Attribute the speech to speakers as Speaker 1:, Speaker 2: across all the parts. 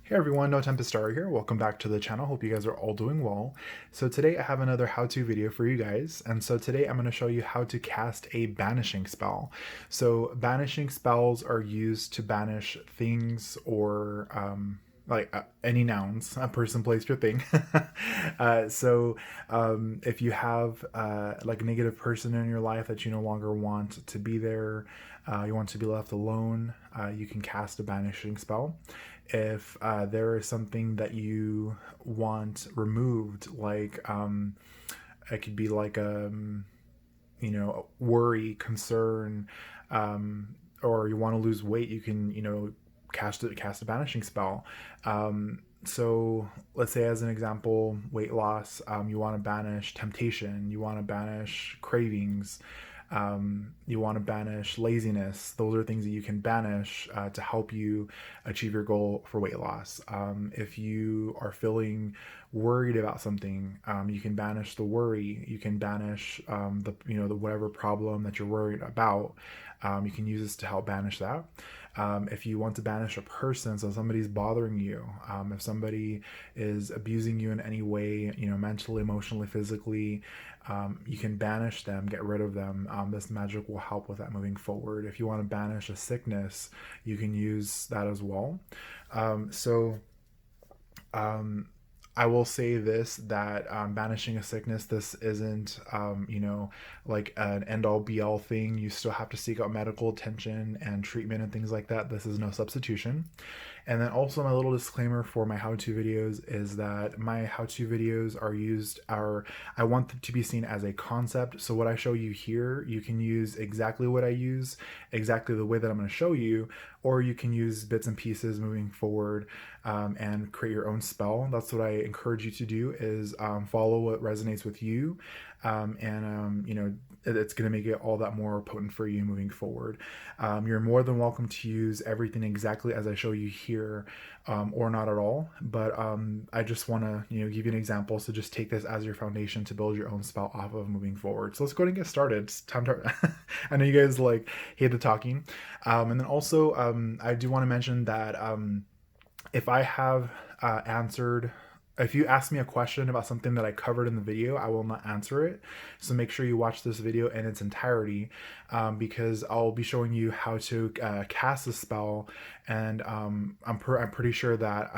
Speaker 1: Hey everyone, noah.tempestarii here. Welcome back to the channel. Hope you guys are all doing well. So today I have another how-to video for you guys. And so today I'm going to show you how to cast a banishing spell. So banishing spells are used to banish things or any nouns, a person, place, or thing. If you have like a negative person in your life that you no longer want to be there, you want to be left alone, you can cast a banishing spell. If there is something that you want removed, like it could be like worry, concern, or you want to lose weight, you can cast a banishing spell. So let's say, as an example, weight loss, you want to banish temptation, you want to banish cravings, you want to banish laziness. Those are things that you can banish to help you achieve your goal for weight loss. If you are feeling worried about something, you can banish the worry. You can banish the whatever problem that you're worried about. You can use this to help banish that. If you want to banish a person, so somebody's bothering you, if somebody is abusing you in any way, mentally, emotionally, physically, you can banish them, get rid of them. This magic will help with that moving forward. If you want to banish a sickness, you can use that as well. I will say this, that banishing a sickness, this isn't, like an end-all be-all thing. You still have to seek out medical attention and treatment and things like that. This is no substitution. And then also, my little disclaimer for my how-to videos is that my how-to videos I want them to be seen as a concept. So what I show you here, you can use exactly what I use, exactly the way that I'm going to show you, or you can use bits and pieces moving forward and create your own spell. That's what I encourage you to do, is follow what resonates with you. It's going to make it all that more potent for you moving forward. You're more than welcome to use everything exactly as I show you here, or not at all. But I just want to give you an example. So just take this as your foundation to build your own spell off of moving forward. So let's go ahead and get started. It's time to I know you guys hate the talking. And then also I do want to mention that if I have if you ask me a question about something that I covered in the video, I will not answer it. So make sure you watch this video in its entirety, because I'll be showing you how to cast a spell, and I'm pretty sure that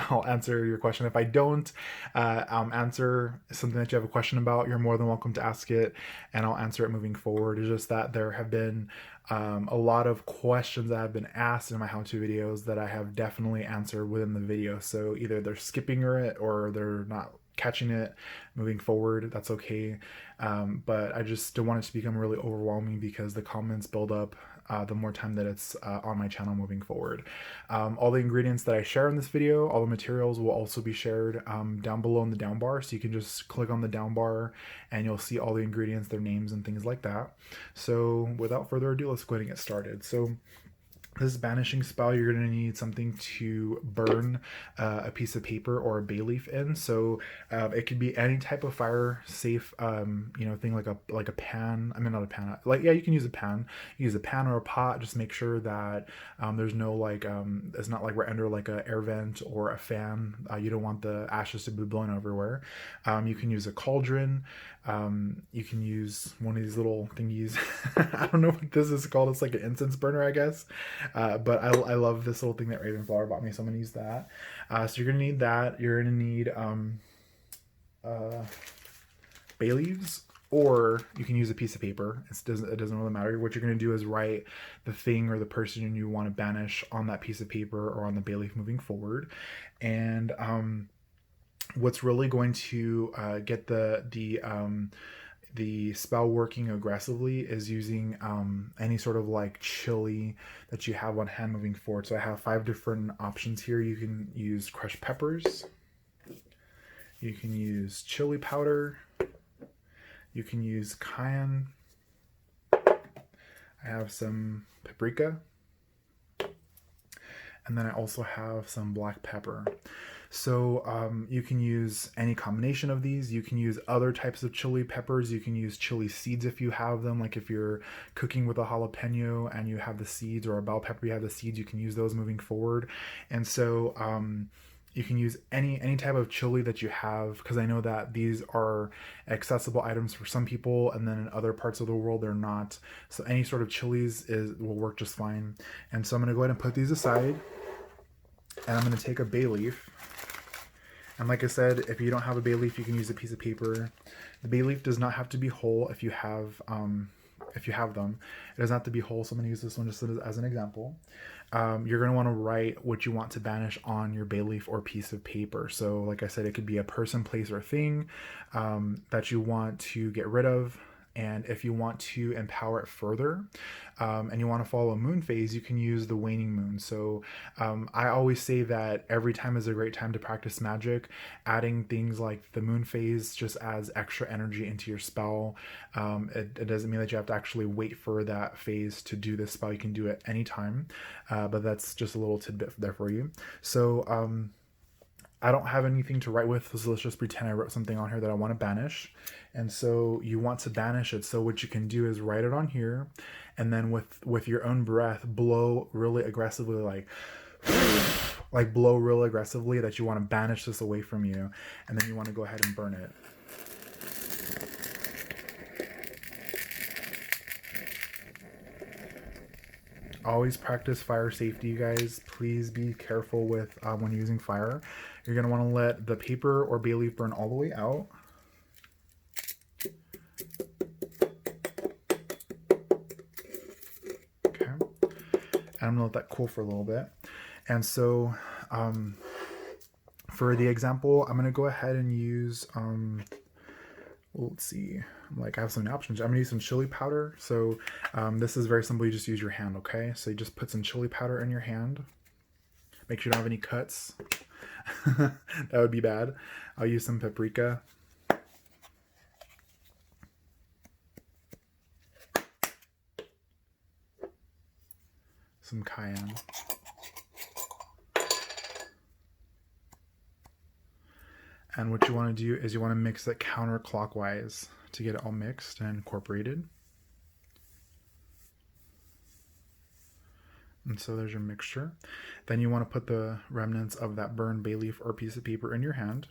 Speaker 1: I'll answer your question. If I don't answer something that you have a question about, you're more than welcome to ask it, and I'll answer it moving forward. It's just that there have been a lot of questions that have been asked in my how-to videos that I have definitely answered within the video. So either they're skipping it or they're not catching it moving forward. That's okay. But I just don't want it to become really overwhelming, because the comments build up the more time that it's on my channel moving forward. All the ingredients that I share in this video, all the materials, will also be shared down below in the down bar. So you can just click on the down bar and you'll see all the ingredients, their names, and things like that. So without further ado, let's go ahead and get started. So this banishing spell, you're going to need something to burn a piece of paper or a bay leaf in. So it could be any type of fire safe thing, like a pan. I mean, not a pan, you can use a pan. You use a pan or a pot. Just make sure that there's no it's not like we're under like a air vent or a fan. You don't want the ashes to be blown everywhere. You can use a cauldron. You can use one of these little thingies. I don't know what this is called. It's like an incense burner, I guess. But I love this little thing that Ravenflower bought me, so I'm gonna use that. So you're gonna need that. You're gonna need bay leaves, or you can use a piece of paper. It doesn't really matter. What you're gonna do is write the thing or the person you want to banish on that piece of paper or on the bay leaf moving forward. And what's really going to get the spell working aggressively is using any sort of like chili that you have on hand moving forward. So I have 5 different options here. You can use crushed peppers, you can use chili powder, You can use cayenne. I have some paprika. And then I also have some black pepper. So you can use any combination of these. You can use other types of chili peppers. You can use chili seeds if you have them. Like if you're cooking with a jalapeno and you have the seeds, or a bell pepper, you have the seeds, you can use those moving forward. And so you can use any type of chili that you have, because I know that these are accessible items for some people, and then in other parts of the world they're not. So any sort of chilies will work just fine. And so I'm going to go ahead and put these aside, and I'm going to take a bay leaf. And like I said, if you don't have a bay leaf, you can use a piece of paper. The bay leaf does not have to be whole if you have them. It doesn't have to be whole, so I'm going to use this one just as an example. You're going to want to write what you want to banish on your bay leaf or piece of paper. So like I said, it could be a person, place, or thing that you want to get rid of. And if you want to empower it further, and you want to follow a moon phase, you can use the waning moon. So I always say that every time is a great time to practice magic. Adding things like the moon phase just adds extra energy into your spell. It doesn't mean that you have to actually wait for that phase to do this spell. You can do it anytime, but that's just a little tidbit there for you. So I don't have anything to write with, so let's just pretend I wrote something on here that I want to banish. And so you want to banish it. So what you can do is write it on here, and then with your own breath, blow really aggressively, like blow real aggressively, that you want to banish this away from you. And then you want to go ahead and burn it. Always practice fire safety, you guys. Please be careful with when using fire. You're going to want to let the paper or bay leaf burn all the way out. Okay. And I'm going to let that cool for a little bit. And so for the example, I'm going to go ahead and use, let's see, like I have so many options. I'm gonna use some chili powder. So this is very simple. You just use your hand, okay? So you just put some chili powder in your hand. Make sure you don't have any cuts. That would be bad. I'll use some paprika. Some cayenne. And what you want to do is you want to mix it counterclockwise to get it all mixed and incorporated. And so there's your mixture. Then you want to put the remnants of that burned bay leaf or piece of paper in your hand.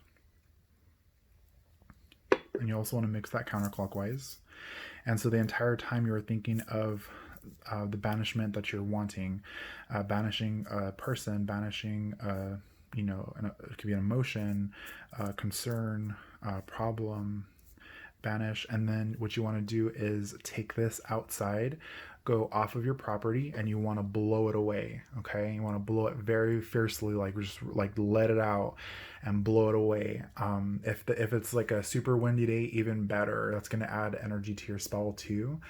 Speaker 1: And you also want to mix that counterclockwise. And so the entire time you're thinking of the banishment that you're wanting, banishing a person, banishing it could be an emotion, concern, problem, banish. And then what you want to do is take this outside, go off of your property, and you want to blow it away. Okay, you want to blow it very fiercely, like just like let it out and blow it away. If it's like a super windy day, even better. That's going to add energy to your spell too,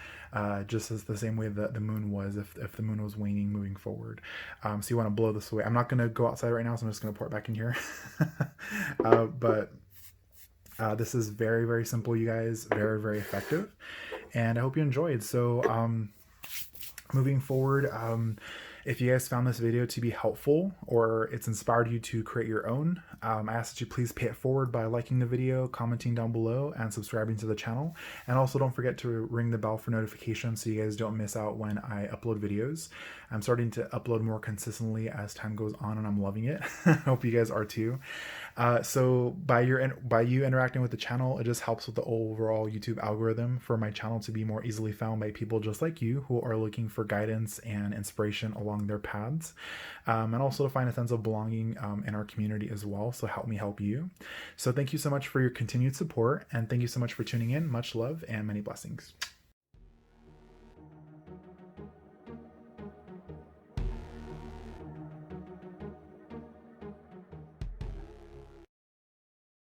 Speaker 1: just as the same way that the moon was, if the moon was waning moving forward. So you want to blow this away. I'm not going to go outside right now, so I'm just going to pour it back in here. But this is very, very simple, you guys. Very, very effective. And I hope you enjoyed. So moving forward, if you guys found this video to be helpful, or it's inspired you to create your own, I ask that you please pay it forward by liking the video, commenting down below, and subscribing to the channel. And also don't forget to ring the bell for notifications so you guys don't miss out when I upload videos. I'm starting to upload more consistently as time goes on, and I'm loving it. I hope you guys are too. So by you interacting with the channel, it just helps with the overall YouTube algorithm for my channel to be more easily found by people just like you who are looking for guidance and inspiration along their paths, and also to find a sense of belonging in our community as well. So help me help you. So thank you so much for your continued support, and thank you so much for tuning in. Much love and many blessings.